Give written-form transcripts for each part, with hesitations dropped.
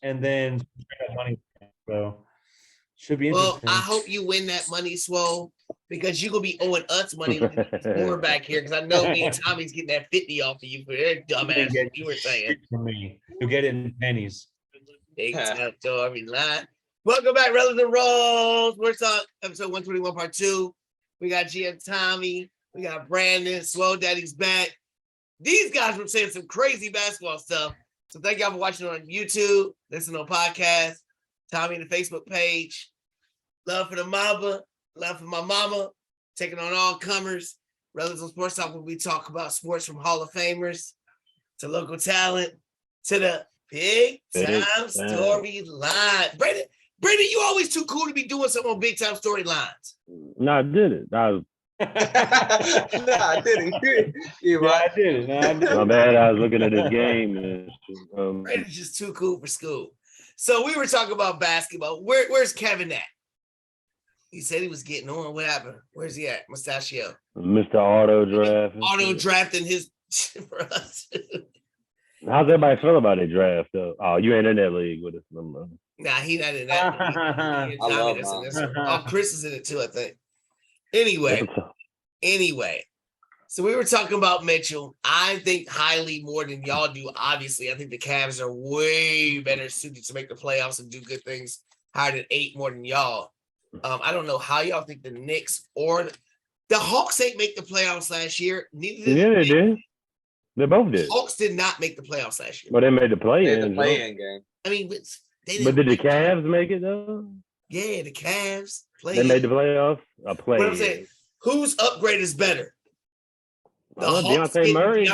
and then money. So should be Well, interesting. I hope you win that money, Swole, because you're gonna be owing us money more back here. Because I know me and Tommy's getting that 50 off of you for their dumbass you were saying. From me, you'll get it in pennies. Welcome back, Rellism Raw Sports Talk, episode 121, part 2. We got GM Tommy, we got Brandon, Swole Daddy's back. These guys were saying some crazy basketball stuff. So thank y'all for watching on YouTube, listening on podcast, Tommy and the Facebook page. Love for the Mamba, love for my mama, taking on all comers. Rellism Sports Talk, where we talk about sports from Hall of Famers to local talent to the big time storyline. Brandon, you always too cool to be doing something on big time storylines. No, I did it. I did it. I did it. My bad. I was looking at this game. Brandon's just too cool for school. So we were talking about basketball. Where's Kevin at? He said he was getting on. What happened? Where's he at? Mustachio. Mr. Auto Draft. Auto drafting his for us. How's everybody feel about it draft though? Oh, you ain't in that league with us. No. Nah, he not in that. I love him. Oh, Chris is in it too, I think. Anyway. So we were talking about Mitchell. I think highly more than y'all do. Obviously, I think the Cavs are way better suited to make the playoffs and do good things. Higher than 8 more than y'all. I don't know how y'all think the Knicks or the Hawks ain't make the playoffs last year. Neither did they did. They both did. Hawks did not make the playoffs last year. But they made the play-in game. I mean, but did the Cavs make it though? Yeah, the Cavs they made the playoffs. What I'm saying, whose upgrade is better? The Hawks Murray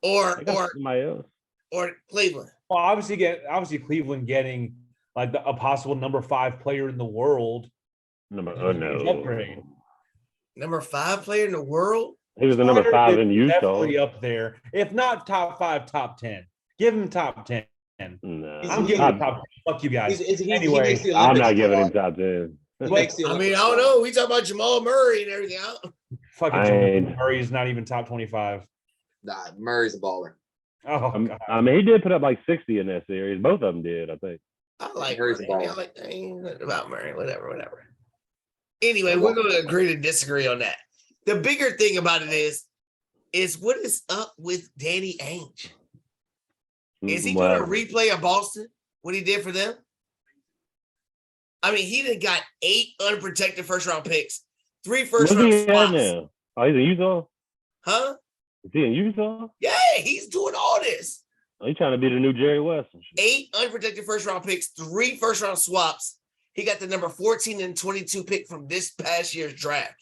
or somebody else or Cleveland. Well, obviously Cleveland getting like a possible number 5 player in the world. Upgrade. Number 5 player in the world. He was the number 5 in Utah. Definitely up there, if not top 5, top 10. Give him top 10. No. I'm giving him top 10. Fuck you guys. Anyway, I'm not giving him top 10. I don't know. We talk about Jamal Murray and everything. Fucking Jamal Murray's not even top 25. Nah, Murray's a baller. Oh, God. I mean, he did put up like 60 in that series. Both of them did, I think. I like Murray. I like about Murray. Whatever. Anyway, we're going to agree to disagree on that. The bigger thing about it is what is up with Danny Ainge? Is he going to replay a Boston? What he did for them? I mean, he done got 8 unprotected first-round picks, 3 first-round spots. Now? Oh, he's in Utah? Huh? Is he in Utah? Yeah, he's doing all this. Oh, he's trying to be the new Jerry West. 8 unprotected first-round picks, 3 first-round swaps. He got the number 14 and 22 pick from this past year's draft.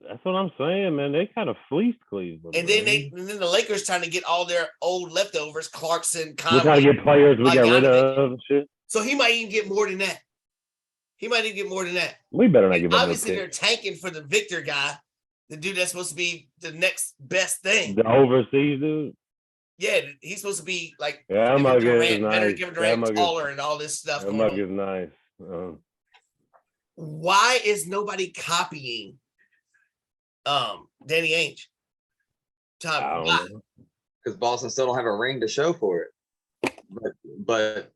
That's what I'm saying, man. They kind of fleeced Cleveland. And then the Lakers trying to get all their old leftovers, Clarkson, Conley. We're trying to get players we got rid of and shit. So he might even get more than that. We better not give him. Obviously, they're tanking for the Victor guy, the dude that's supposed to be the next best thing. The overseas dude. Yeah, he's supposed to be like Kevin Durant taller and all this stuff. That mug is nice. Why is nobody copying Danny Ainge? Because Boston still don't have a ring to show for it. But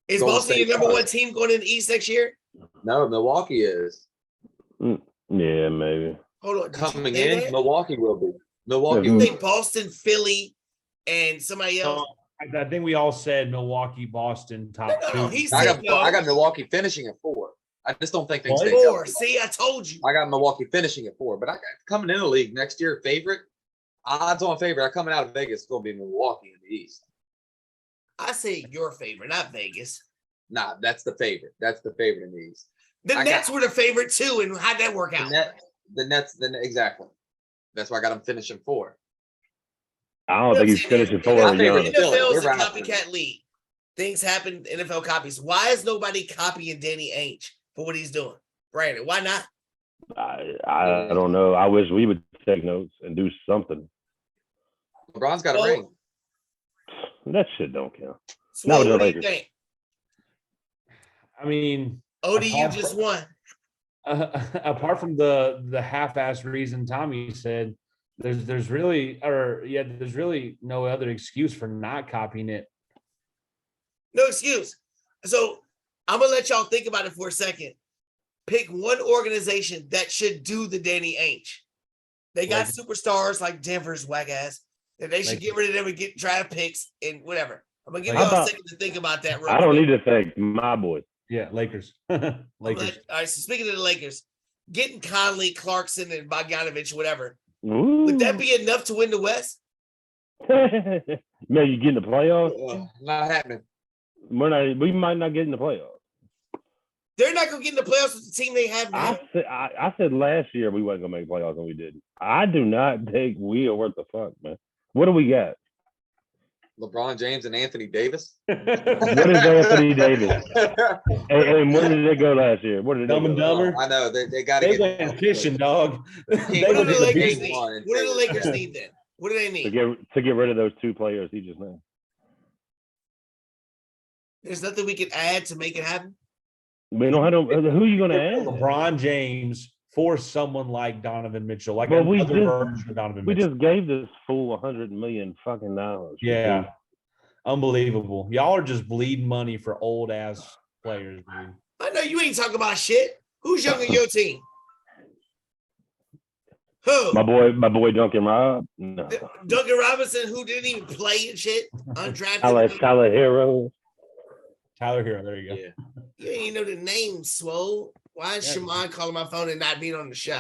is Boston your number 1 team going in the East next year? No, Milwaukee is. Yeah, maybe. Hold on. Coming in, Milwaukee will be. You think Boston, Philly, and somebody else? I think we all said Milwaukee, Boston, top 2. I got Milwaukee finishing at 4. I just don't think they stay 4. See, I told you. I got Milwaukee finishing at 4, but I got coming in the league next year. Favorite odds on favorite. Coming out of Vegas, it's going to be Milwaukee in the East. I say your favorite, not Vegas. Nah, that's the favorite. That's the favorite in the East. The Nets were the favorite too, and how'd that work out? The Nets, exactly. That's why I got them finishing 4. I don't think he's finishing 4. NFL is a copycat league. Things happen. NFL copies. Why is nobody copying Danny Ainge for what he's doing? Brandon, why not? I don't know. I wish we would take notes and do something. LeBron's got a ring. That shit don't count. So what do you think? I mean, ODU just won. Apart from the half-assed reason Tommy said, there's really no other excuse for not copying it. No excuse. So I'm gonna let y'all think about it for a second. Pick one organization that should do the Danny Ainge. They got superstars like Denver's whack ass, and they should get rid of them and get draft picks and whatever. I'm gonna give y'all a second to think about that. I don't need to thank my boys. Yeah, Lakers. All right. So speaking of the Lakers, getting Conley, Clarkson, and Bogdanovich, whatever, would that be enough to win the West? Man, you get in the playoffs? Not happening. We might not get in the playoffs. They're not gonna get in the playoffs with the team they have now. I said last year we wasn't gonna make playoffs and we didn't. I do not think we are worth the fuck, man. What do we got? LeBron James and Anthony Davis. What is Anthony Davis? And where did they go last year? What did they Dumb and Dumber? I know they got to They get went fishing, dog. What do the Lakers need? What do the Lakers need then? What do they need? To get rid of those two players he just named. There's nothing we can add to make it happen. We don't have who are you gonna add? LeBron James for someone like Donovan Mitchell, like well, another version of Donovan Mitchell. We just gave this fool $100 million fucking dollars. Yeah, unbelievable. Y'all are just bleeding money for old ass players, dude. I know you ain't talking about shit. Who's young on your team? Who? My boy Duncan Rob. No. Duncan Robinson, who didn't even play and shit. Undrafted. Tyler Hero. Tyler Hero, there you go. Yeah. You ain't even know the name, Swole. Why is Shaman calling my phone and not being on the show?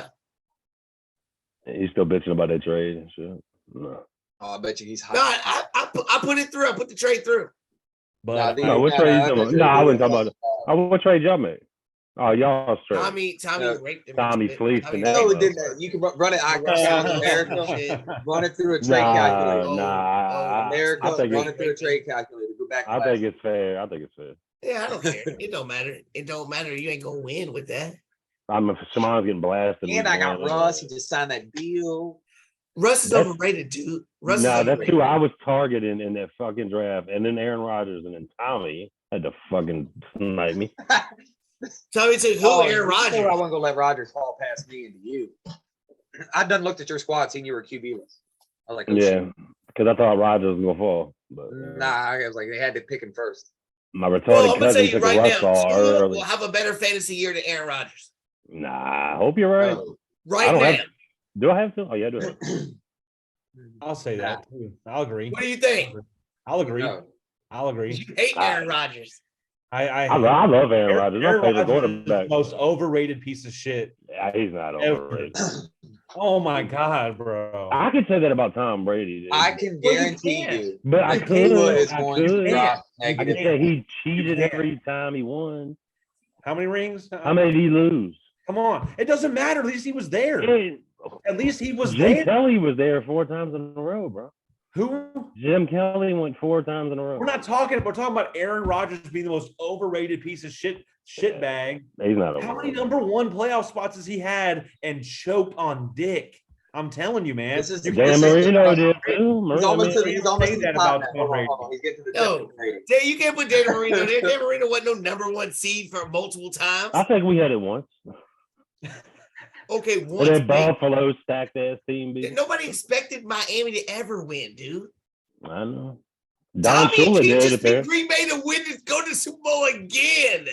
He's still bitching about that trade and shit. No. Oh, I bet you he's hot. No, I put it through. I put the trade through. But what trade you talking about? No, I wasn't talking about it. What trade y'all made? Oh, y'all straight. Tommy raped him. Tommy fleeced him. No, we did that. You can run it. America. Run it through a trade calculator. America. Run it through a trade calculator. Go back. I think it's fair. Yeah, I don't care. It don't matter. It don't matter. You ain't gonna win with that. Shaman's getting blasted. And I got Russ. He just signed that deal. Russ is overrated, dude. That's who I was targeting in that fucking draft. And then Aaron Rodgers and then Tommy had to fucking snipe me. Tommy took who? Aaron Rodgers. I wasn't gonna let Rodgers fall past me into you. I done looked at your squad, seen you were QB-less. I was like, because I thought Rodgers was gonna fall. But I was like, they had to pick him first. My retarded cousin took a Russ ball early. Will have a better fantasy year than Aaron Rodgers. Nah, I hope you're right. Now. Do I have to? Oh, yeah, I do. I'll say that too. I'll agree. What do you think? I'll agree. I'll agree. You hate Aaron Rodgers. I love Aaron Rodgers. My favorite quarterback. Most overrated piece of shit. Yeah, he's not overrated. Oh my god, bro! I could say that about Tom Brady. Dude. I can guarantee you. But I could. I could say he cheated every time he won. How many rings? How many did he lose? Come on, it doesn't matter. At least he was there. At least he was Jim there. Kelly was there 4 times in a row, bro. Who? Jim Kelly went 4 times in a row. We're talking about Aaron Rodgers being the most overrated piece of shit bag. He's not overrated. How many number 1 playoff spots has he had and choked on dick? I'm telling you, man. Dan Marino did too. He's almost to the top now. Hold on. He's getting to the you can't put Dan Marino there. Dan Marino wasn't no number 1 seed for multiple times. I think we had it once. Okay, once. And then Buffalo stacked ass team. Nobody expected Miami to ever win, dude. I know. Don Shula did it. Green Bay to win to go to Super Bowl again.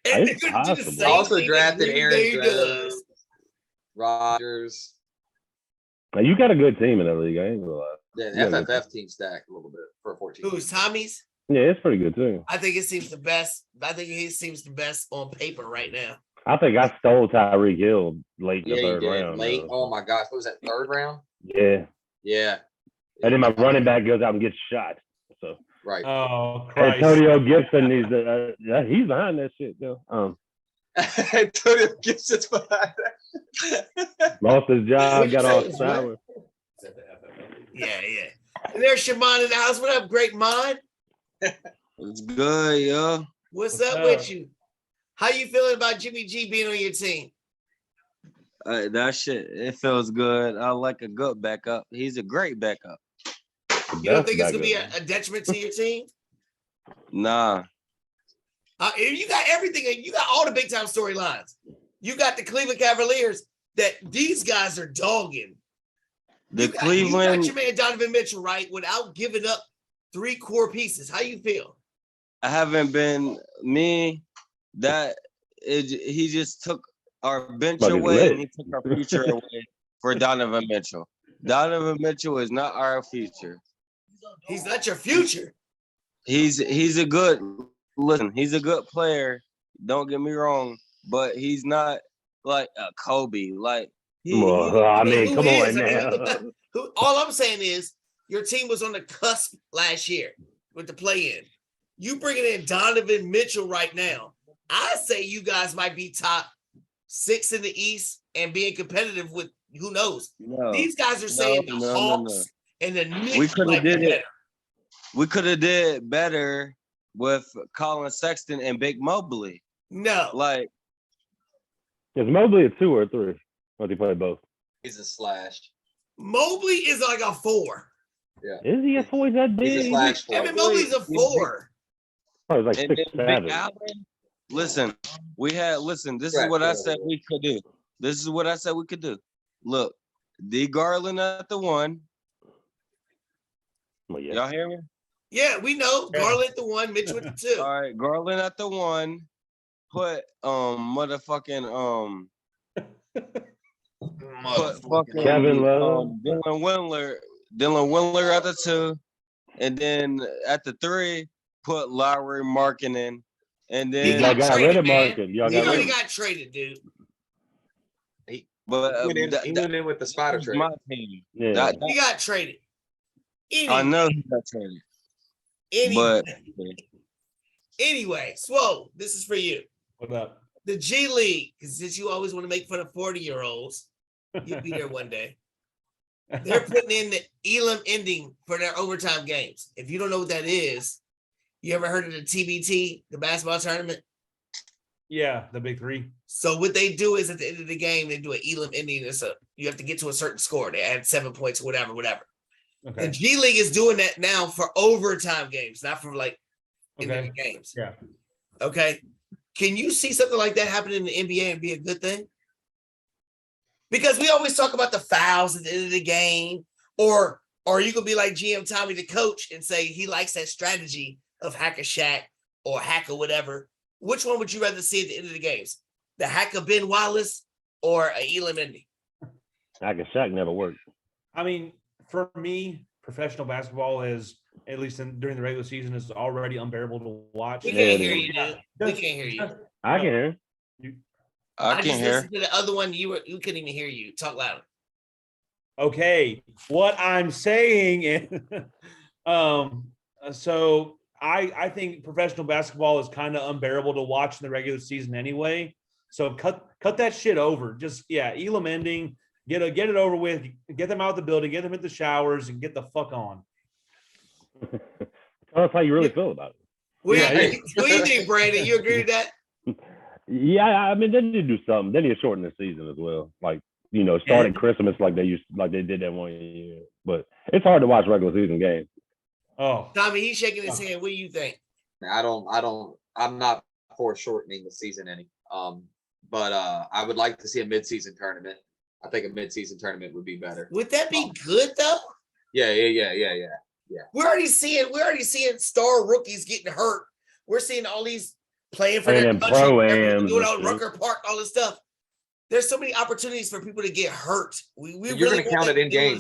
And they're going to do the same also thing drafted Aaron Rodgers. Now you got a good team in that league. I ain't gonna lie. Yeah, the FFF team stacked a little bit for a 14. Who's Tommy's? Yeah, it's pretty good too. I think it seems the best. I think he seems the best on paper right now. I think I stole Tyreek Hill late in the third round. Late. Oh my gosh, what was that, 3rd round? Yeah. Yeah. And then my running back goes out and gets shot. So right. Oh, Christ. Antonio Gibson needs to. He's behind that shit though. Antonio Gibson's behind that. Lost his job, got off sour. Yeah. And there's Shaman in the house. What up, great mind? It's good, yo. What's up with you? How you feeling about Jimmy G being on your team? That shit, it feels good. I like a good backup. He's a great backup. You don't think it's gonna be a detriment to your team? Nah. You got everything. You got all the big time storylines. You got the Cleveland Cavaliers that these guys are dogging. You got your man Donovan Mitchell, right? Without giving up 3 core pieces. How you feel? I haven't been me. He just took our bench But he's away lit. and he took our future away for Donovan Mitchell. Donovan Mitchell is not our future. He's not your future. He's a good player. Don't get me wrong, but he's not like a Kobe. Like Well, I mean, who come is? on I mean, now. all I'm saying is your team was on the cusp last year with the play-in. You bringing in Donovan Mitchell right now. I say you guys might be top 6 in the East and being competitive with who knows. These guys are saying the Hawks and the Knicks we could might have be did better. it. We could have did better with Colin Sexton and Big Mobley. No. Like, Is Mobley a 2 or a 3? Or he play both? He's a slash. Mobley is like a 4. Yeah. Is he a 4? He's that He's a big? slash 4. Evan Mobley's a 4. Oh, he's like and 6'7". then Big Allen. Listen, this is what I said we could do. This is what I said we could do. Look, D Garland at the 1. Well, yeah. Y'all hear me? Yeah, we know. Garland the 1, Mitchell at the 2. All right, Garland at the 1. Put motherfucking put fucking Kevin Love. Dylan Windler at the 2, and then at the 3 put Lowry Markkinen, and then Y'all got rid of man. Markin. He already got traded, dude. He but went in with the spider that's trade. my team. Yeah. He got traded. I know he got traded, Anyway, but anyway, Swole, this is for you. What up? The G League, because since you always want to make fun of 40-year-olds, you'll be there one day. They're putting in the Elam ending for their overtime games. If you don't know what that is, you ever heard of the TBT, the basketball tournament? Yeah, the big 3. So what they do is at the end of the game, they do an Elam ending. You have to get to a certain score. They add 7 points, whatever. Okay. The G League is doing that now for overtime games, not for like end of the games. Yeah. Okay. Can you see something like that happen in the NBA and be a good thing? Because we always talk about the fouls at the end of the game, or you could be like GM Tommy, the coach, and say he likes that strategy of hack a Shaq or hack or whatever. Which one would you rather see at the end of the games? The hack of Ben Wallace or a Elam ending? Hack a Shaq never worked. I mean, for me, professional basketball is, at least during the regular season, is already unbearable to watch. We can't hear you, dude. We can't hear you. I can hear. I can hear. Listened to the other one. You couldn't even hear you. Talk louder. Okay, what I'm saying is, so I think professional basketball is kind of unbearable to watch in the regular season anyway. So cut that shit over. Just Elam ending. Get it over with. Get them out of the building. Get them in the showers and get the fuck on. Tell us how you really feel about it. What do you think, Brandon? You agree with that? Yeah, I mean, they need to do something. They need to shorten the season as well. Like, starting Christmas like they did that one year. But it's hard to watch regular season games. Oh, Tommy, he's shaking his head. What do you think? I'm not for shortening the season any. But I would like to see a midseason tournament. I think a midseason tournament would be better. Would that be good though? Yeah. We're already seeing star rookies getting hurt. We're seeing all these playing for their country, doing out Rucker Park, all this stuff. There's so many opportunities for people to get hurt. We you're really going to count it in game.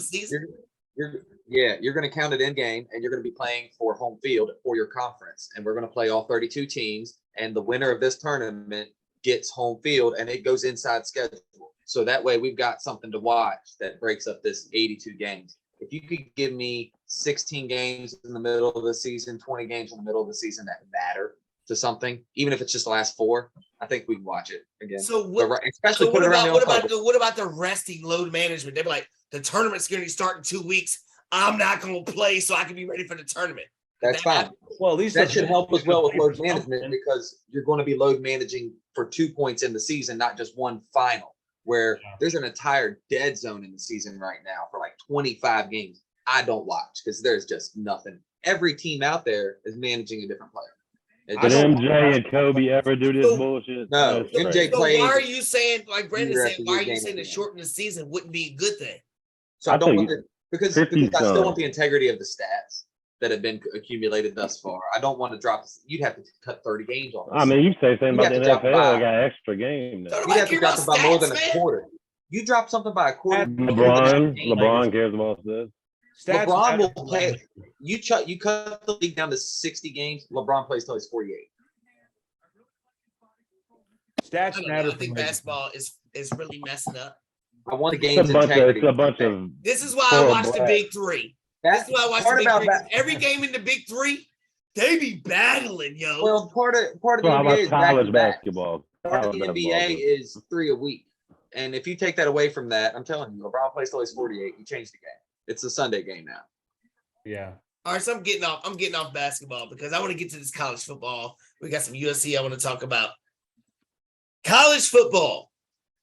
You're You're going to count it in game, and you're going to be playing for home field for your conference. And we're going to play all 32 teams, and the winner of this tournament gets home field, and it goes inside schedule. So that way we've got something to watch that breaks up this 82 games. If you could give me 16 games in the middle of the season, 20 games in the middle of the season that matter to something, even if it's just the last 4, I think we can watch it again. So what about the resting load management? They'd be like, the tournament's going to start in 2 weeks. I'm not going to play so I can be ready for the tournament. That's fine. Well, at least that should help as well with load management, because you're going to be load managing for 2 points in the season, not just one final, where there's an entire dead zone in the season right now for like 25 games. I don't watch because there's just nothing. Every team out there is managing a different player. Did MJ and Kobe ever do this bullshit? No, MJ played. So why are you saying, like Brandon said, why are you saying to shorten the season wouldn't be a good thing? So I don't want it because I still want the integrity of the stats. that have been accumulated thus far. I don't want to drop. You'd have to cut 30 games off. I mean, you say something about the drop NFL. They got extra game now. You have to drop it by more than a quarter. You drop something by a quarter. LeBron cares about this. LeBron will play. You cut the league down to 60 games. LeBron plays till he's 48. Stats matter. I think basketball is really messing up. I want the game's integrity. It's a bunch of. This is why I watch the Big Three. This is why I watch the Big Three. Every game in the Big Three, they be battling, yo. Well, part of the NBA is college basketball. Part of the NBA is 3 a week, and if you take that away from that, I'm telling you, LeBron plays till he's 48. You change the game. It's a Sunday game now. Yeah. All right, so I'm getting off basketball because I want to get to this college football. We got some USC I want to talk about. College football.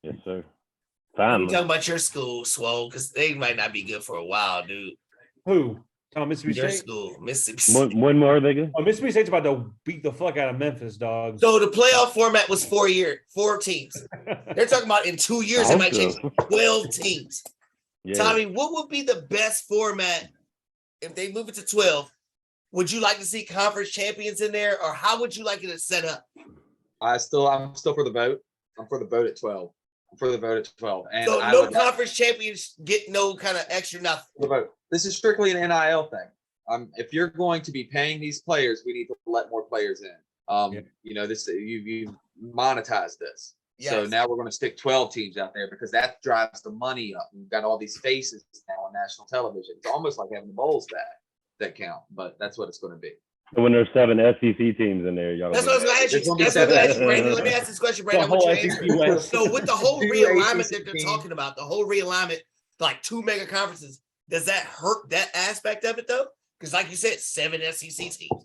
Yes, sir. Finally. You talking about your school, Swole, because they might not be good for a while, dude. Who? Mississippi Your State? school, Mississippi State. When more are they good? Oh, Mississippi State's about to beat the fuck out of Memphis, dog. So the playoff format was 4 teams. They're talking about in 2 years, it might change 12 teams. Yeah. Tommy, what would be the best format if they move it to 12? Would you like to see conference champions in there, or how would you like it to set up? I'm still for the vote. I'm for the vote at 12. And so no conference champions get no kind of extra nothing. The vote. This is strictly an NIL thing. If you're going to be paying these players, we need to let more players in. You know, this you monetize this. Yes. So now we're going to stick 12 teams out there because that drives the money up. We've got all these faces now on national television. It's almost like having the bowls that count, but that's what it's going to be. When there's 7 SEC teams in there, y'all. That's what I was going to ask you. That's what I was going to ask you, Brandon. Let me ask this question, Brandon. So with the whole realignment that they're talking about, the whole realignment, like 2 mega conferences, does that hurt that aspect of it though? Because like you said, 7 SEC teams.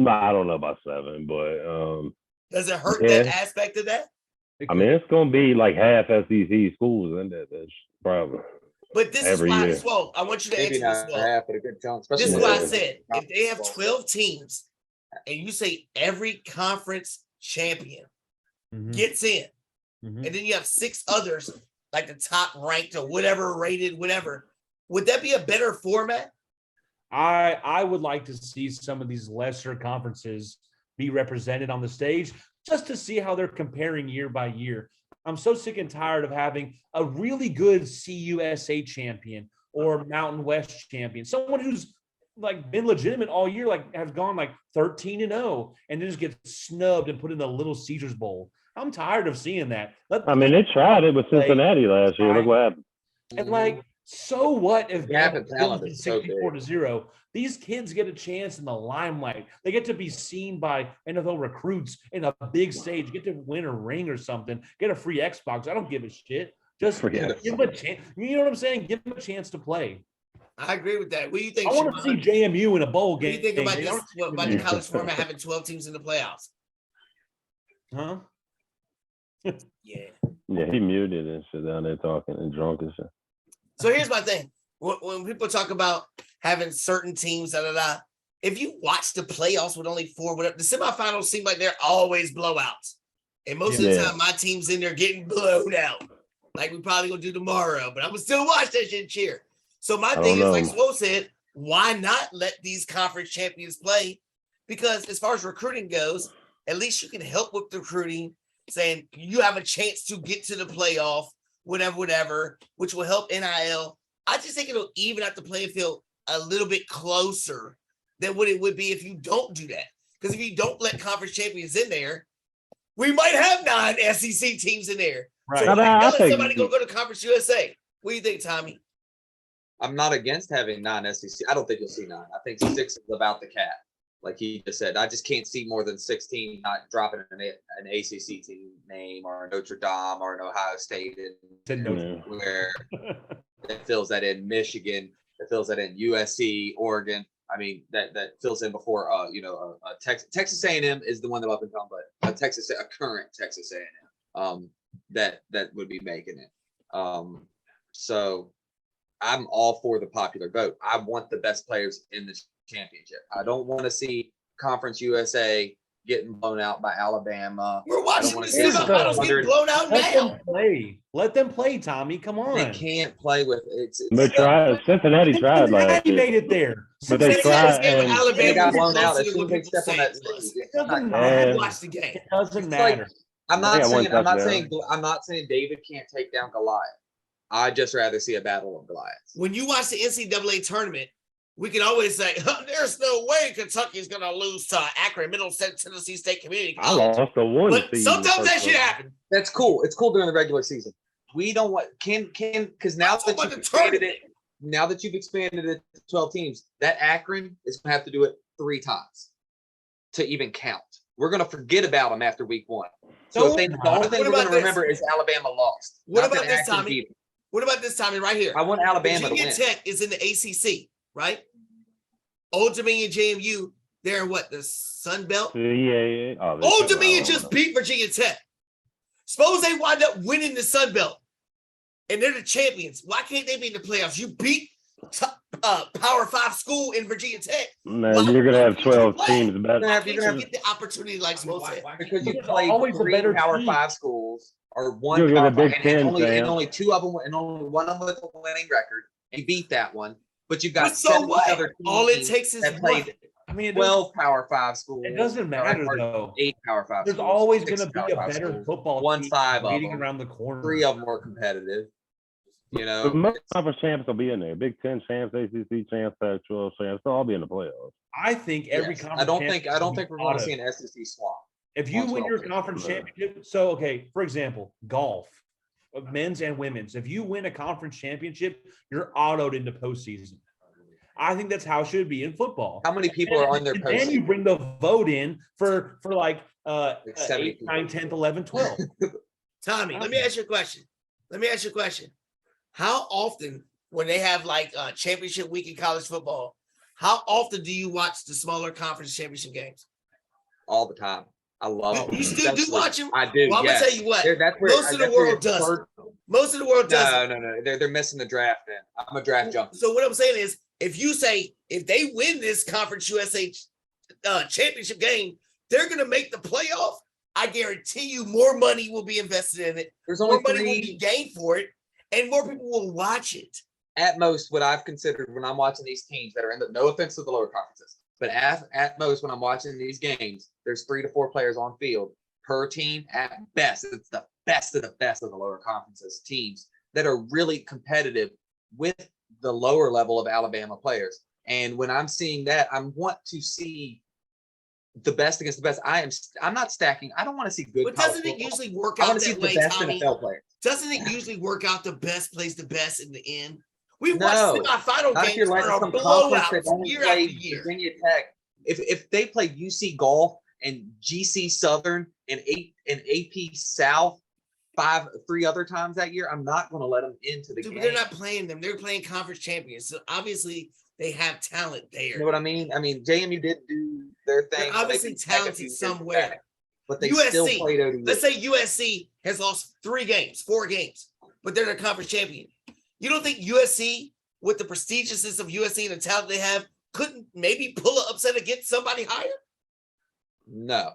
I don't know about 7, but does it hurt that aspect of that? I mean, it's going to be like half SEC schools, isn't it? That's probably. But this is why, Swole, I want you to answer this, Swole. This is why I said, if they have 12 teams and you say every conference champion gets in, and then you have 6 others, like the top ranked or whatever rated, whatever, would that be a better format? I would like to see some of these lesser conferences be represented on the stage just to see how they're comparing year by year. I'm so sick and tired of having a really good CUSA champion or Mountain West champion, someone who's like been legitimate all year, like has gone like 13-0, and then just gets snubbed and put in the Little Caesars Bowl. I'm tired of seeing that. They tried it with Cincinnati last year. Look what happened. And like, so what if talent is 64-0? These kids get a chance in the limelight. They get to be seen by NFL recruits in a big stage, get to win a ring or something, get a free Xbox. I don't give a shit. Just give them a chance. You know what I'm saying? Give them a chance to play. I agree with that. What do you think? I want to see JMU in a bowl game. What do you think about this? What about the college format having 12 teams in the playoffs? Huh? Yeah. Yeah, he muted and shit down there talking and drunk and shit. So here's my thing. When people talk about having certain teams, if you watch the playoffs with only 4, the semifinals seem like they're always blowouts. And most of the time, my team's in there getting blown out. Like we probably going to do tomorrow, but I'm going to still watch that shit and cheer. So my thing is, like Swole said, why not let these conference champions play? Because as far as recruiting goes, at least you can help with the recruiting, saying you have a chance to get to the playoff, whatever, which will help NIL. I just think it'll even out the playing field a little bit closer than what it would be if you don't do that. Because if you don't let conference champions in there, we might have 9 SEC teams in there. Right. So somebody gonna go to Conference USA. What do you think, Tommy? I'm not against having 9 SEC. I don't think you'll see 9. I think 6 is about the cap. Like he just said, I just can't see more than 16 not dropping an ACC team name or a Notre Dame or an Ohio State where it fills that in Michigan, it fills that in USC, Oregon. I mean, that fills in before, Texas A&M is the one that up and come, but a current Texas A&M that would be making it. So I'm all for the popular vote. I want the best players in the championship. I don't want to see Conference USA getting blown out by Alabama. We're watching the semifinals get blown out now. Let them play, Tommy. Come on. They can't play with it. They tried. Cincinnati tried last Cincinnati year. made it there. But they tried and They got blown out Closer as than soon what as they people step on say that it was. It doesn't I matter. watched the game. It doesn't It's like- matter. I'm They got one not touchdown. saying David can't take down Goliath. I'd just rather see a battle of Goliaths. When you watch the NCAA tournament, we can always say, there's no way Kentucky's going to lose to Akron, Middlesex, Tennessee State Community I College. lost the one But seed. sometimes that shit happens. That's cool. It's cool during the regular season. We don't want because now that you've expanded it, to 12 teams, that Akron is going to have to do it 3 times to even count. We're going to forget about them after week 1. So the only thing we're going to remember is Alabama lost. What about this, Tommy? What about this, Tommy, right here? I want Alabama Virginia to win. Tech is in the ACC, right? Old Dominion, JMU, they're in what, the Sun Belt? Yeah. Oh, Old Dominion just beat Virginia Tech. Suppose they wind up winning the Sun Belt, and they're the champions. Why can't they be in the playoffs? You beat Power 5 school in Virginia Tech. Man, you're gonna have 12 teams better. Why can't you get the opportunity like Smo said? Because you There's played always a 3 better Power team. 5 schools or one You're Power gonna Big 5, Ten, and Sam. only 2 of them, and only one of them with a winning record. You beat that one, but you've got But so 7 what? other All it teams takes is that one. played I mean, 12 Power 5 schools. it doesn't matter or though. 8 Power 5 There's schools, always 6 going to Power be a 5 better schools. football One team 5 of waiting them. around the corner. 3 of them were competitive. You know, Most conference champs will be in there. Big Ten champs, ACC champs, Pac-12 champs. They'll all be in the playoffs. I think every yes. conference. I don't think championship we're is going to auto. see an SEC swamp. If you on win 12 your teams. conference No. championship, so okay, for example, golf, men's and women's. If you win a conference championship, you're autoed into postseason. I think that's how it should be in football. How many people are on their And then you postseason? bring the vote in for like 70 8, 9, 10, 11, 12. Tommy, let me ask you a question. How often, when they have like championship week in college football, how often do you watch the smaller conference championship games? All the time. I love You them. still do watch them? I do. Well, I'm yes. gonna tell you what. That's where, Most of the that's where world it's doesn't. hard. Most of the world doesn't. No. They're missing the draft. Then I'm a draft junkie. So what I'm saying is, if they win this Conference USA championship game, they're gonna make the playoff. I guarantee you, more money will be invested in it. There's only More money will 3 be gained for it, and more people will watch it. at most. What I've considered when I'm watching these teams that are in the, no offense to the lower conferences, but at most when I'm watching these games, there's 3 to 4 players on field per team at best. It's the best of the lower conferences teams that are really competitive with the lower level of Alabama players. And when I'm seeing that, I want to see the best against the best. I'm not stacking. I don't want to see good. But college doesn't it football. usually work I out want to see that the way, best Tommy? NFL players. Doesn't it usually work out the best plays the best in the end? We've No, watched semifinal Not if you're games letting that are some conference that blowouts only year after played year. Virginia Tech. If they play UC Golf and GC Southern and AP South 3 other times that year, I'm not going to let them into the Dude, game. but they're not playing them. They're playing conference champions. So obviously they have talent there. You know what I mean? I mean, JMU did do their thing. They're obviously They beat Tech a talented few years somewhere. back, but they still USC, played ODU. let's say USC has lost 4 games, but they're the conference champion. You don't think USC, with the prestigiousness of USC and the talent they have, couldn't maybe pull an upset against somebody higher? No.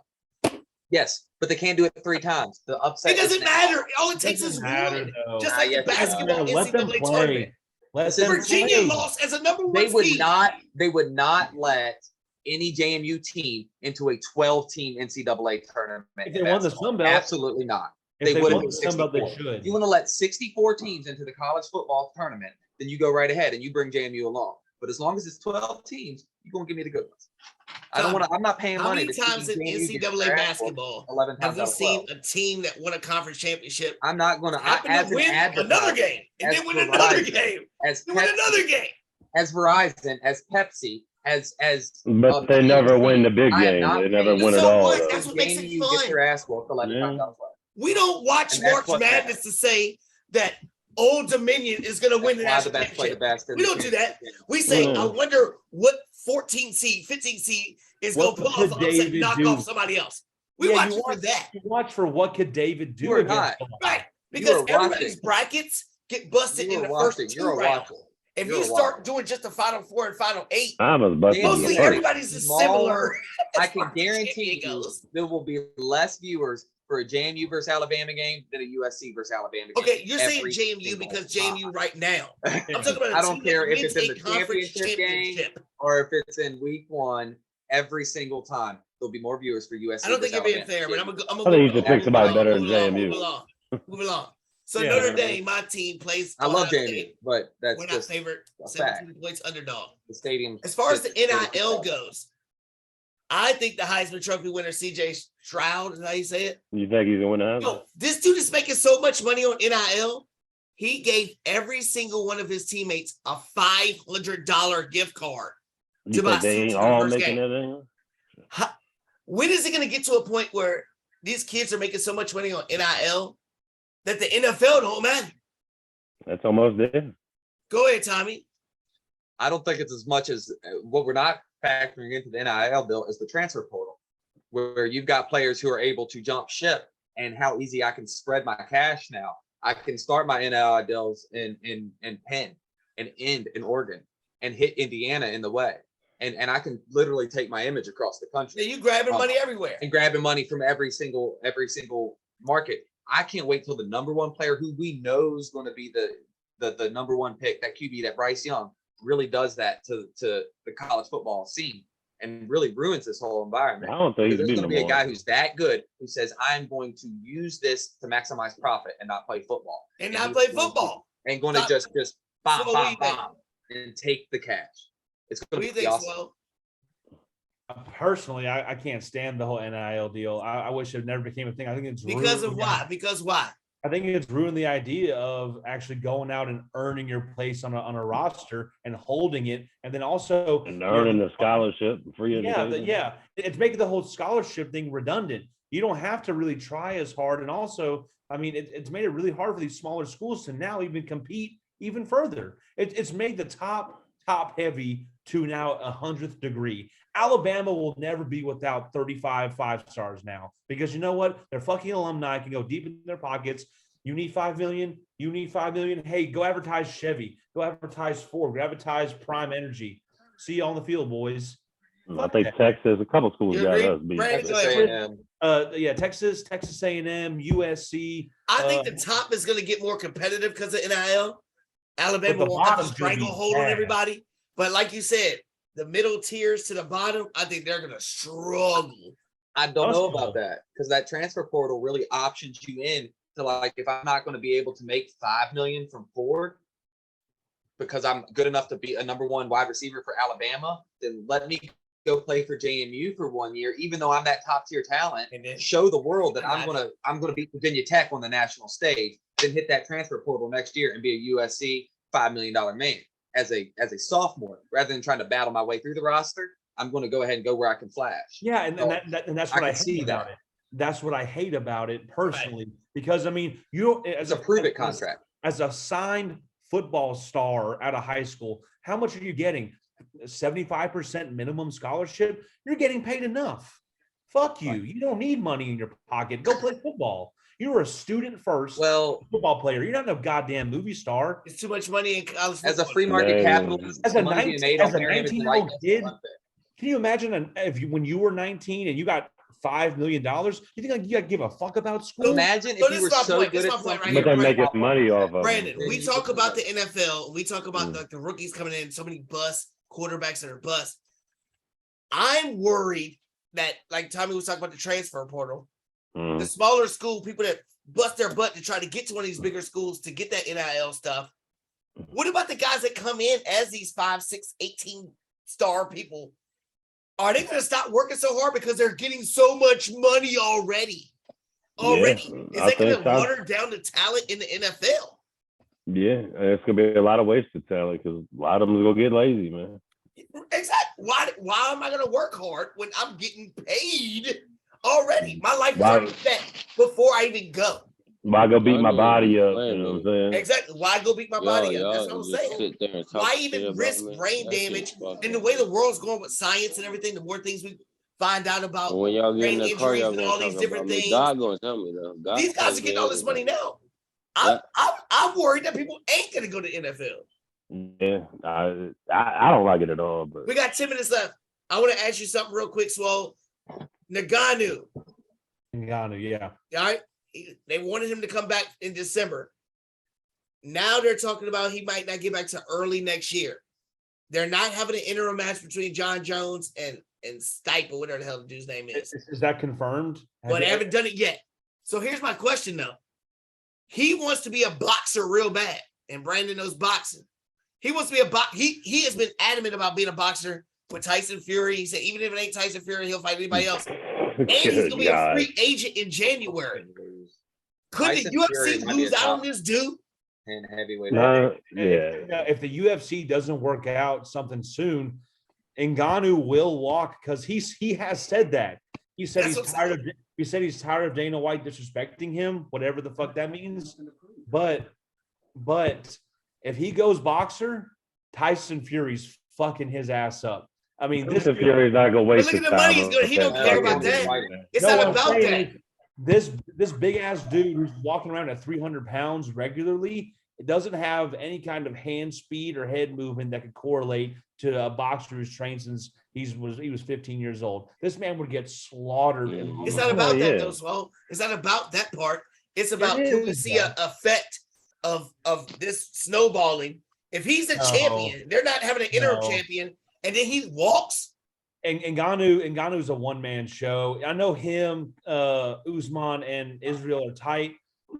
Yes, but they can't do it 3 times. The upset. It doesn't matter. All it takes is Doesn't matter one. though. Just like yes, the it does. basketball Let them NCAA play. tournament. Let them Virginia play. lost as a number 1 They would seed. not. They would not let any JMU team into a 12-team NCAA tournament. If they won the Sun Belt, Absolutely not. if They won wouldn't the do Sun Belt, they 64. should. If you want to let 64 teams into the college football tournament, then you go right ahead and you bring JMU along. But as long as it's 12 teams, you're gonna give me the good ones. I don't want to. I'm not paying How money. many to see times in JMU get NCAA their ass whooped basketball 11 have times we out of seen 12. a team that won a conference championship I'm not gonna. happen As to an win advertiser, another game and as then win another Verizon, game, as then win Pepsi, another game? as Verizon, as Pepsi, as But they never win the big I am game. not They never paying- win it So all. what? though. That's what makes it JMU fun. get their ass whooped 11 Yeah. times out of 12. We don't watch And that's March what Madness matters. to say that Old Dominion is going to win the That's why the national best play the championship. best. in We the don't do that. championship. We say, Yeah. I wonder what 14 seed, 15 seed is going What to pull off could the upset and David knock do? off somebody else. We Yeah, watch you it for watch- that. You watch for what could David do You are against not. them. Right. You Because are everybody's watching. brackets get busted You in are the watching. first You're 2 a rounds. watcher. If You're you a start watcher. doing just the Final 4 and Final 8, I was busted in the mostly first. everybody's Smaller. similar. I as far can as the guarantee champion you goes. there will be less viewers for a JMU versus Alabama game than a USC versus Alabama game. Okay, you're saying every JMU single because time. JMU right now. I'm talking about I don't care if it's in the conference championship game or if it's in week 1. Every single time there'll be more viewers for USC. I don't think you're being fair, but I'm I think you just pick somebody better than JMU. Move along. So Yeah. Notre Dame, my team, plays. I love Ohio JMU, State. but that's We're not just favorite. a fact. 17 points underdog. The stadium. As far as the NIL goes, I think the Heisman Trophy winner, CJ Stroud, is how you say it. You think he's gonna win the Heisman? Yo, this dude is making so much money on NIL. He gave every single one of his teammates a $500 gift card. You to buy think they suits ain't for the all first making game. it in? When is it going to get to a point where these kids are making so much money on NIL that the NFL don't matter? That's almost there. Go ahead, Tommy. I don't think it's as much as what we're not factoring into the NIL bill is the transfer portal, where you've got players who are able to jump ship and how easy I can spread my cash now. I can start my NIL deals in Penn and end in Oregon and hit Indiana in the way. And I can literally take my image across the country. Yeah, you grabbing money everywhere. And grabbing money from every single market. I can't wait till the number one player who we know is going to be the number one pick, that QB, that Bryce Young, really does that to the college football scene and really ruins this whole environment. I don't think he's There's going to be a number guy one. who's that good who says, I'm going to use this to maximize profit and not play football. And not play football. And going to just bomb, So bomb, bomb, and take the cash. It's What going do to you be think, awesome. Swell? Personally, I can't stand the whole NIL deal. I wish it never became a thing. I think it's Because of ruined- why? Because why? I think it's ruined the idea of actually going out and earning your place on a roster and holding it, and then also And earning the scholarship, free Yeah, education. it's making the whole scholarship thing redundant. You don't have to really try as hard, and also, I mean, it's made it really hard for these smaller schools to now even compete even further. It's made the top heavy to now 100th degree. Alabama will never be without 35 5-stars now, because you know what? Their fucking alumni can go deep in their pockets. You need 5 million. You need 5 million. Hey, go advertise Chevy. Go advertise Ford. Go advertise Prime Energy. See you on the field, boys. I think Texas, a couple schools You got agree? us beat. Brandon, Texas go ahead. A&M. Yeah, Texas A&M, USC. I think the top is going to get more competitive because of NIL. Alabama But the will have a bottom's gonna be stranglehold on bad. everybody. But like you said, the middle tiers to the bottom, I think they're going to struggle. I don't know Also- about that because that transfer portal really options you in to, like, if I'm not going to be able to make $5 million from Ford because I'm good enough to be a number one wide receiver for Alabama, then let me go play for JMU for 1 year, even though I'm that top tier talent. And then Show the world that I'm gonna beat Virginia Tech on the national stage, then hit that transfer portal next year and be a USC $5 million man as a sophomore, rather than trying to battle my way through the roster. I'm going to go ahead and go where I can flash. Yeah, and that's what I can see hate about that. it. That's what I hate about it personally, because I mean, you don't It's a prove-it contract. as a signed football star out of high school. How much are you getting? 75% minimum scholarship. You're getting paid enough. Fuck you. You don't need money in your pocket. Go play football. You're a student first. Well, Football player. You're not no goddamn movie star. it's too much money in college as a football. free market Man. capitalist, As a money being made on their image and 19-year-old likeness kid, is unfair. Can you imagine when you were 19 and you got $5 million? You think like you got to give a fuck about school? Imagine So if this you were is my so point. good This at is my point right something. here. But they're Right. making money off of Brandon, it. we talk about the NFL. We talk about Mm. like the rookies coming in, so many bust quarterbacks that are bust. I'm worried that, like Tommy was talking about the transfer portal, the Mm. smaller school people that bust their butt to try to get to one of these bigger schools to get that NIL stuff. What about the guys that come in as these 5, 6, 18-star people? Are they going to stop working so hard because they're getting so much money already? Already. Yeah, Is that going think to so. water down the talent in the NFL? Yeah, it's gonna be a lot of wasted talent because a lot of them is gonna get lazy, man. Exactly. Why am I going to work hard when I'm getting paid already? My life is Why- already set before I even go. Why go beat my Y'all body up? playing You know me. what I'm saying? Exactly. Why go beat my body up? That's what I'm just saying. sit there and talk Why shit even about risk me. brain That shit damage? fucking And the way the crazy. world's going with science and everything, the more things we find out about But when y'all get in brain the car, injuries y'all and gonna all talk these different about me. things. God gonna tell me though. God These guys tells are me getting all this money everything. now. Yeah. I'm worried that people ain't going to go to NFL. Yeah, I don't like it at all. But We got 10 minutes left. I want to ask you something real quick, Swole. Naganu, Ngannou, yeah. All right. They wanted him to come back in December. Now they're talking about he might not get back to early next year. They're not having an interim match between John Jones and Stipe, or whatever the hell the dude's name is. Is that confirmed? But they haven't done it yet. So here's my question, though. He wants to be a boxer real bad, and Brandon knows boxing. He wants to be a boxer. He has been adamant about being a boxer with Tyson Fury. He said even if it ain't Tyson Fury, he'll fight anybody else. And he's going to be a free agent in January. Could the UFC lose out on this dude? And heavyweight. If the UFC doesn't work out something soon, Ngannou will walk because he has said that. He said he's tired of Dana White disrespecting him, whatever the fuck that means. But if he goes boxer, Tyson Fury's fucking his ass up. I mean, Tyson Fury's not gonna waste. Look at the money he's gonna. He don't care about that. It's not about that. This big ass dude who's walking around at 300 pounds regularly, it doesn't have any kind of hand speed or head movement that could correlate to a boxer who's trained since he was 15 years old. This man would get slaughtered. It's not about that though, Swole. It's not about that part. It's about can we see an effect of this snowballing? If he's a champion, they're not having an interim champion, and then he walks. And Ngannou's a one-man show. I know him, Usman, and Israel are tight,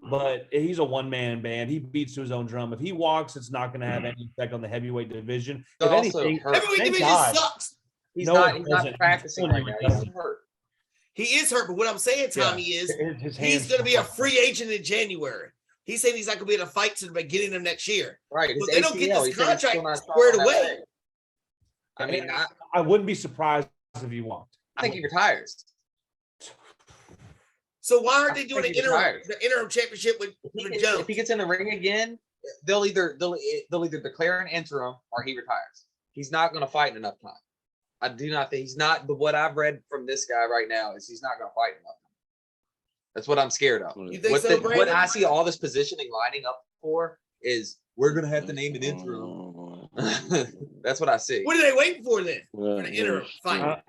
but he's a one-man band. He beats to his own drum. If he walks, it's not going to have any effect on the heavyweight division. If anything, heavyweight division sucks. He's not practicing right now. He's hurt. He is hurt, but what I'm saying, Tommy, is he's going to be a free agent in January. He said he's not going to be in a fight to the beginning of next year. Right. But they don't get this contract squared away. I mean, I wouldn't be surprised if he walked. I think he retires. So why aren't they doing the interim championship with Jones? If he gets in the ring again, they'll either declare an interim or he retires. He's not going to fight in enough time. I do not think he's not. But what I've read from this guy right now is he's not going to fight enough time. That's what I'm scared of. You think so, Brandon? What I see all this positioning lining up for is we're going to have to name an interim. That's what I see. What are they waiting for then? For the interim fight?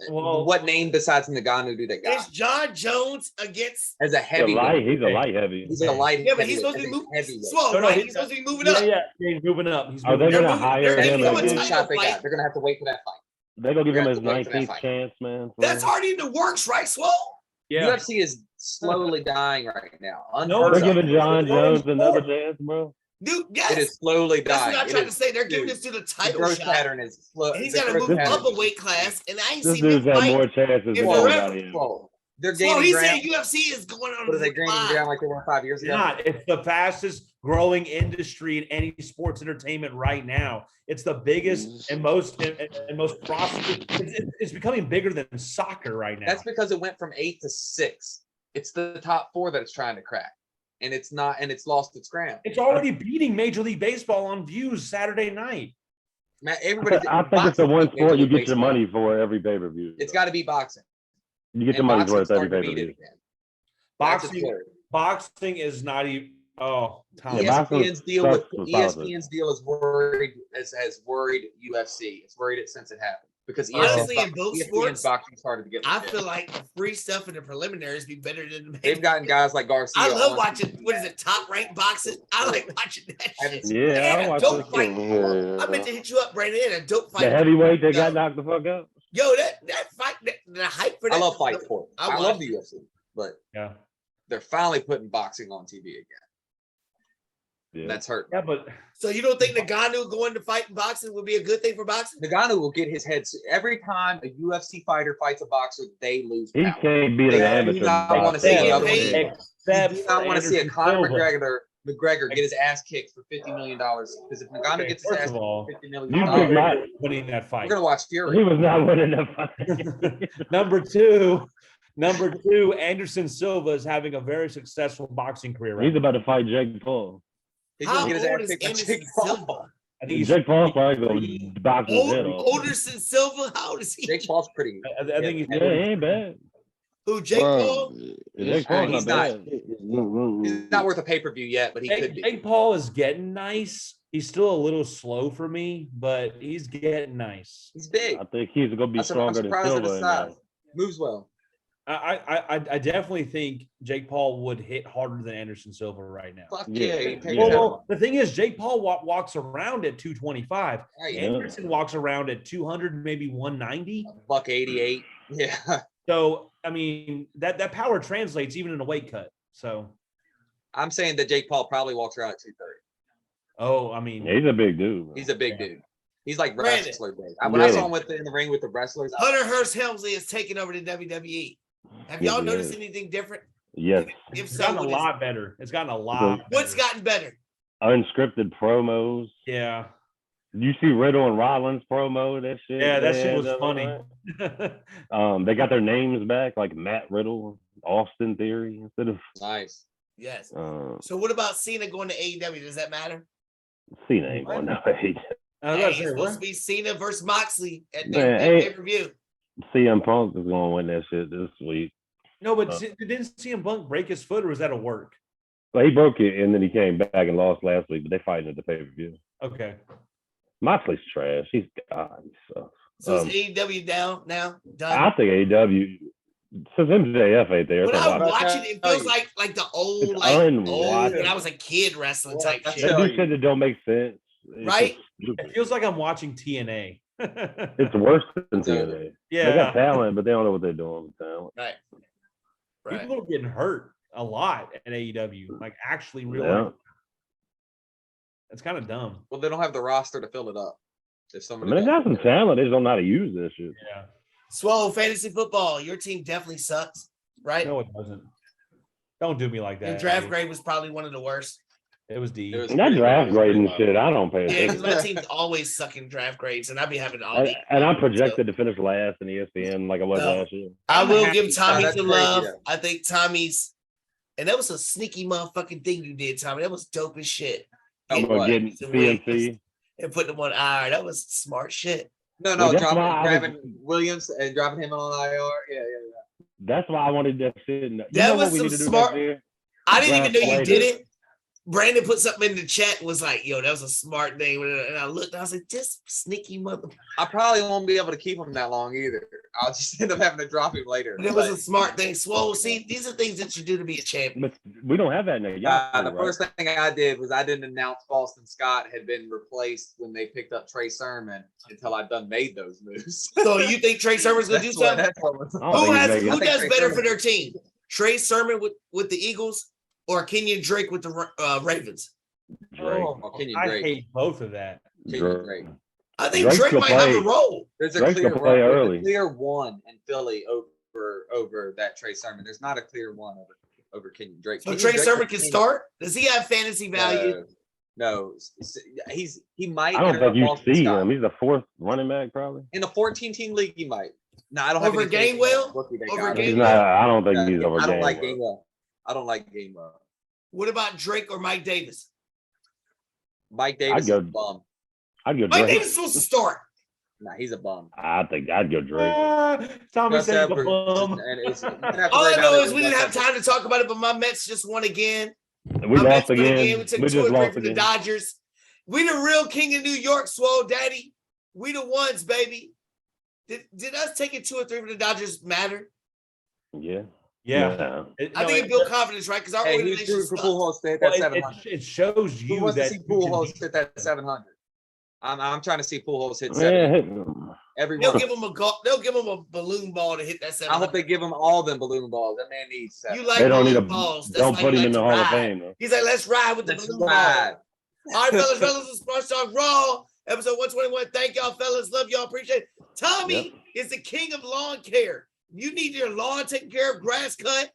What name besides Ngannou do they got? It's John Jones against as a heavyweight. He's a light heavy. He's a light. Yeah, but he's supposed to be moving. He's supposed to be moving up. Yeah, he's moving up. Are they going to hire him? They're going to have to wait for that fight. They're going to give him his 19th chance, man. That's already in the works, right, Swole? Yeah. UFC is slowly dying right now. They're giving John Jones another chance, bro. Dude, yes. It is slowly dying. That's what I'm trying to say. They're giving this to the title growth shot. Pattern is slow. And he's got to move up a weight class, and I ain't seen this him dude's fight had more chances than anybody else. They're gaining he's ground. saying UFC is going on. What are they gaining ground like they were 5 years ago? It's the fastest growing industry in any sports entertainment right now. It's the biggest and most prosperous. It's becoming bigger than soccer right now. That's because it went from 8 to 6. It's the top 4 that it's trying to crack, and it's not, and it's lost its ground. It's already beating Major League Baseball on views Saturday night. Man, everybody. I think it's the one sport you get your money for every pay-per-view. It's got to be boxing. You get your money's worth every pay-per-view. Boxing is not even. Oh, Tom. ESPN's deal is worried has worried UFC. It's worried it since it happened because honestly, in both sports, boxing started to get. I feel like the free stuff in the preliminaries be better than the main. They've gotten guys like Garcia. I love watching. What is it? Top ranked boxing. I like watching that shit. Yeah, I watch dope fight. I meant to hit you up, Brandon. A dope fight. The heavyweight they got knocked the fuck out. Yo, that fight, the hype for that. I love fight sport. I love the UFC, but yeah, they're finally putting boxing on TV again. Yeah. That's hurt. Yeah, but so you don't think Ngannou going to fight in boxing would be a good thing for boxing? Ngannou will get his head every time a UFC fighter fights a boxer. They lose. He can't beat an amateur. I want to see the other one. I want to see a Conor McGregor get his ass kicked for $50 million. Because if Ngannou gets his ass kicked for $50 million, winning that fight. We're gonna watch Fury. He was not winning that fight. Number two, Anderson Silva is having a very successful boxing career. He's about to fight Jake Paul. He's gonna get his ass kicked by Jake Paul. I think Jake Paul's probably going to box his head off. Anderson Silva, how old is he? Jake Paul's pretty. I think he ain't bad. Who, Jake Paul? Jake Paul's not bad. He's not worth a pay-per-view yet, but he could be. Jake Paul is getting nice. He's still a little slow for me, but he's getting nice. He's big. I think he's going to be stronger than Silva. Moves well. I definitely think Jake Paul would hit harder than Anderson Silva right now. Fuck Yeah. yeah. He takes Yeah. that Well, one. the thing is, Jake Paul walks around at 225. Right. Anderson walks around at 200, maybe 190. Buck 88. Yeah. So, I mean, that power translates even in a weight cut. So, I'm saying that Jake Paul probably walks around at 230. oh, I mean, Yeah, he's a big dude. He's a big dude. He's like Brandon. wrestler big. When I Yeah. saw him in the ring with the wrestlers, Hunter Hearst Helmsley is taking over the WWE. Have y'all Yeah, he noticed is. anything different? Yes. If it's so, gotten a what is- lot better. It's gotten a lot. what's better. gotten better? Unscripted promos. Yeah. You see Riddle and Rollins promo, that shit. Yeah, that shit man, was the other funny. night. They got their names back, like Matt Riddle, Austin Theory, instead of nice. Yes. So what about Cena going to AEW? Does that matter? Cena ain't going no way. I was Hey, about to it's say, supposed what? to be Cena versus Moxley at Man, their pay-per-view. CM Punk is going to win that shit this week. No, but didn't CM Punk break his foot, or was that a work? Well, he broke it and then he came back and lost last week, but they fighting at the pay-per-view. Okay. Moxley's trash. He's God. He sucks. So is AEW down now? Done. I think AEW since MJF ain't there. When it's a I lot. watch it, it feels like the old, It's like old unwatchable. when I was a kid wrestling type Well, They shit. tell do shit that don't make sense. It's Right? just stupid. It feels like I'm watching TNA. It's worse than TNA. They got yeah. talent, but they don't know what they're doing with talent. Right. Right. People are getting hurt a lot at AEW. Like actually real Yeah. life. It's kind of dumb. Well, they don't have the roster to fill it up. If I somebody mean, they got some talent. They just don't know how to use this shit. Yeah. Swallow fantasy football. Your team definitely sucks, right? No, it doesn't. Don't do me like that. And draft dude. grade was probably one of the worst. It was D. It was- And that draft grading shit, I don't pay Yeah, because attention. my team's always sucking draft grades, and I'd be having all the. And I'm projected to finish last in ESPN like I was No. last year. I will I'm give happy. Tommy That's some crazy, love. though. I think Tommy's, and that was a sneaky motherfucking thing you did, Tommy. That was dope as shit. Oh, Getting what? Getting some wings CMC. and putting them on IR. That was smart shit. No, Well, that's dropping, why I grabbing Williams and dropping him on IR. Yeah. That's why I wanted that shit. You That know was what we some need to do smart- next year? I didn't even know Draft you later. did it. Brandon put something in the chat and was like, yo, that was a smart thing. And I looked, I was like, this sneaky mother. I probably won't be able to keep him that long either. I'll just end up having to drop him later. It was a smart thing. Swole, see, these are things that you do to be a champion. But we don't have that in there. Y'all, The first thing I did was I didn't announce Boston Scott had been replaced when they picked up Trey Sermon until I done made those moves. So you think Trey Sermon's gonna do That's what- something? that's what was- Who think does Trey better Sermon- for their team? Trey Sermon with the Eagles or Kenyon Drake with the Ravens? Drake. Oh, Kenyon I Drake. hate both of that. Kenyon Drake. I think Drake Drake could might have play. a role. There's a Drake clear could play there's a early. clear one in Philly over that Trey Sermon. There's not a clear one over Kenyon Drake. So Kenyon Trey Drake Sermon was can start. Does he have fantasy value? No, he might. I don't enter think you Boston see Scott. him. He's the fourth running back, probably. In a 14-team league, he might. No, I don't Over have any faith in Gainwell? that rookie they Over got. He's Gainwell? not, I don't think he's Yeah, over I don't like Gainwell. Gainwell. I don't like Gainwell. What about Drake or Mike Davis? Mike Davis is go- a bum. I'd go Mike Drake. Davis is supposed to start. Nah, he's a bum. I think I'd go Drake. Tommy Gus said the Edwards, bum. and it's- you have to All break I down know that is we Gus didn't have Edwards. time to talk about it, but my Mets just won again. We My Mets lost won again. We took We 2 just or 3 lost from the again. Dodgers. We the real king of New York, Swole Daddy. We the ones, baby. Did us taking 2 or 3 from the Dodgers matter? Yeah. Yeah. No. I think it built confidence, right? Because our Hey, who's organization rooting for sucks. Pujols to hit Well, that 700? it shows Who you wants to that see you can Pujols be- hit that 700? I'm trying to see Pujols hit 700 Man, every They'll month. give him they'll give him a balloon ball to hit that I 700. hope they give him all them balloon balls. That man needs seven. You like they don't need balloon a. balls. That's Don't why put you him like in the to Hall of ride. Fame. Though. He's like, let's ride with the Let's balloon ride. ball. All right, fellas, it's Sports Talk Raw, episode 121. Thank y'all, fellas. Love y'all. Appreciate it. Tommy is the king of lawn care. You need your lawn taken care of, grass cut,